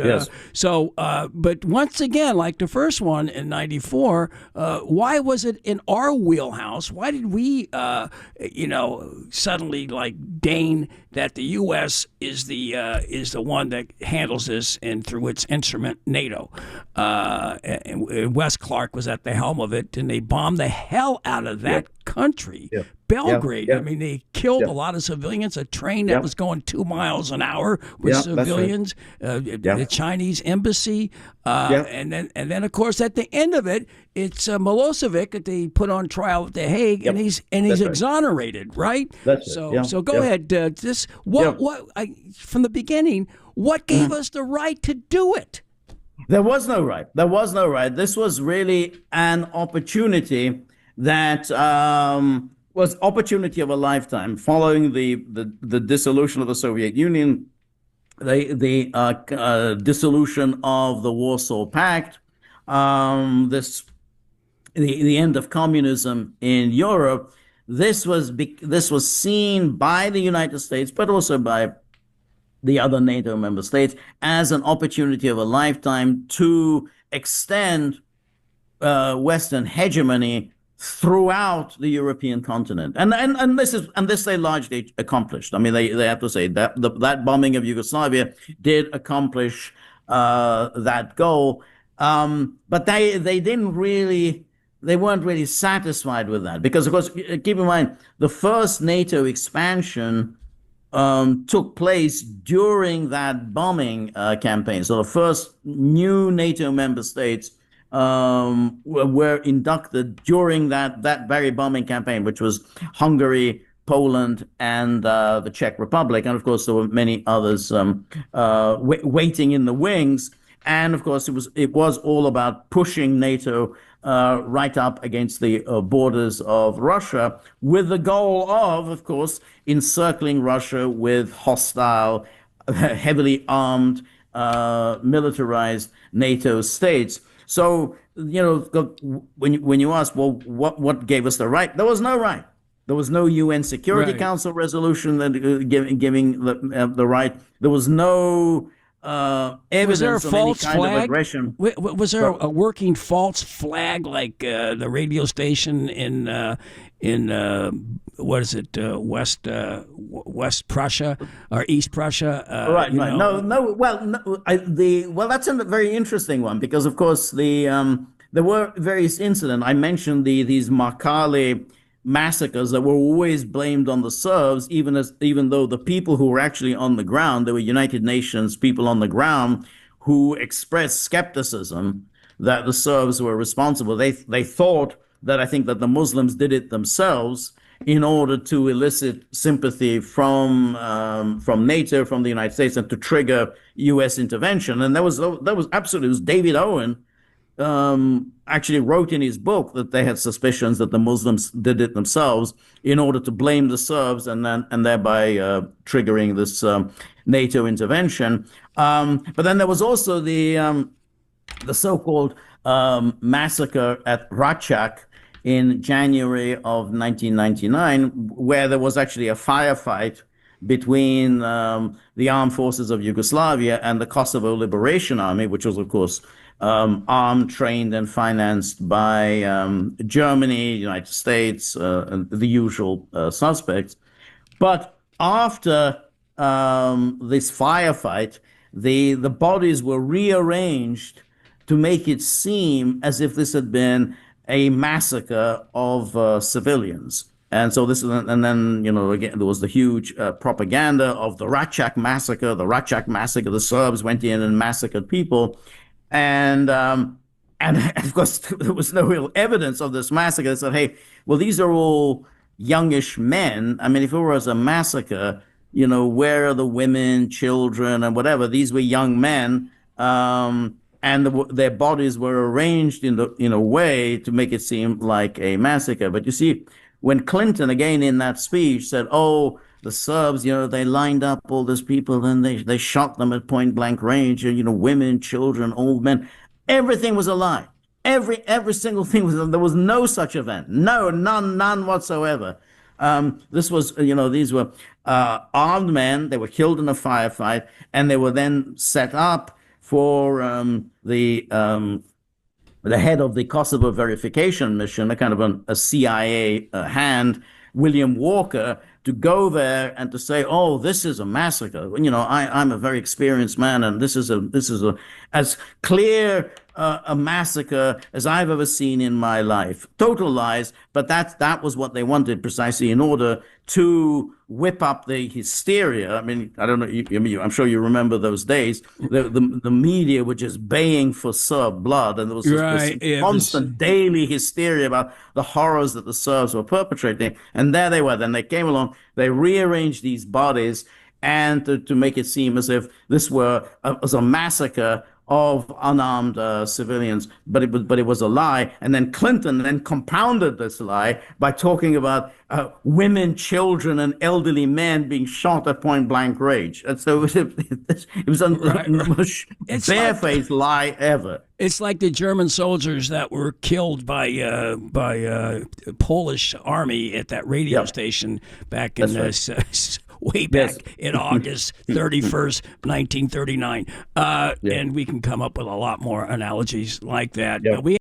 Yes. But once again, like the first one in '94, why was it in our wheelhouse? Why did we, suddenly deign that the U.S. is the one that handles this, and through its instrument NATO, and Wes Clark was at the helm of it, and they bombed the hell out of that country. Yeah. Belgrade. Yeah. I mean, they killed a lot of civilians. A train that was going 2 miles an hour with civilians. Right. The Chinese embassy, and then of course at the end of it, it's Milosevic that they put on trial at The Hague, and he's exonerated, right? That's so go ahead. From the beginning, what gave us the right to do it? There was no right. There was no right. This was really an opportunity that was opportunity of a lifetime. Following the dissolution of the Soviet Union, the dissolution of the Warsaw Pact, the end of communism in Europe. This was seen by the United States, but also by the other NATO member states, as an opportunity of a lifetime to extend Western hegemony throughout the European continent, and this they largely accomplished. I mean, they have to say that that bombing of Yugoslavia did accomplish that goal, but they weren't really satisfied with that, because of course, keep in mind, the first NATO expansion took place during that bombing campaign. So the first new NATO member states were inducted during that very bombing campaign, which was Hungary, Poland, and the Czech Republic. And of course, there were many others waiting in the wings. And of course, it was all about pushing NATO right up against the borders of Russia, with the goal of course, encircling Russia with hostile, heavily armed, militarized NATO states. So, when you ask, well, what gave us the right? There was no right. There was no UN Security Council resolution that giving the right. There was no evidence of any kind of aggression. Was there a working false flag, like the radio station in what is it, West Prussia or East Prussia? Right. No. Well, that's a very interesting one, because of course there were various incidents. I mentioned these Markale massacres that were always blamed on the Serbs, even though the people who were actually on the ground, there were United Nations people on the ground who expressed skepticism that the Serbs were responsible. They thought that, I think, that the Muslims did it themselves in order to elicit sympathy from NATO, from the United States, and to trigger U.S. intervention. And that was absolutely, it was David Owen actually wrote in his book that they had suspicions that the Muslims did it themselves in order to blame the Serbs, and thereby triggering this NATO intervention. But then there was also the so-called massacre at Račak in January of 1999, where there was actually a firefight between the armed forces of Yugoslavia and the Kosovo Liberation Army, which was, of course, armed, trained, and financed by Germany, United States, and the usual suspects. But after this firefight, the bodies were rearranged to make it seem as if this had been a massacre of civilians. And so and then, again, there was the huge propaganda of the Račak massacre. The Račak massacre, the Serbs went in and massacred people. And of course, there was no real evidence of this massacre. They said, hey, well, these are all youngish men. I mean, if it was a massacre, where are the women, children, and whatever? These were young men. And their bodies were arranged in a way to make it seem like a massacre. But you see, when Clinton, again in that speech, said, oh, the Serbs, they lined up all these people, and they shot them at point blank range, women, children, old men. Everything was a lie. Every single thing there was no such event. No, none whatsoever. This was, these were armed men. They were killed in a firefight, and they were then set up for the head of the Kosovo verification mission, a kind of a CIA hand, William Walker, to go there and to say, "Oh, this is a massacre." I'm a very experienced man, and this is a as clear a massacre as I've ever seen in my life. Total lies, but that was what they wanted precisely in order to whip up the hysteria. I mean, I don't know. I'm sure you remember those days. The media were just baying for Serb blood, and there was this constant daily hysteria about the horrors that the Serbs were perpetrating. And there they were. Then they came along. They rearranged these bodies, and to make it seem as if this was a massacre of unarmed civilians, but it was a lie. And then Clinton then compounded this lie by talking about women, children, and elderly men being shot at point blank range. And so it was the most barefaced lie ever. It's like the German soldiers that were killed by Polish army at that radio station back in way back in August 31st, 1939. And we can come up with a lot more analogies like that.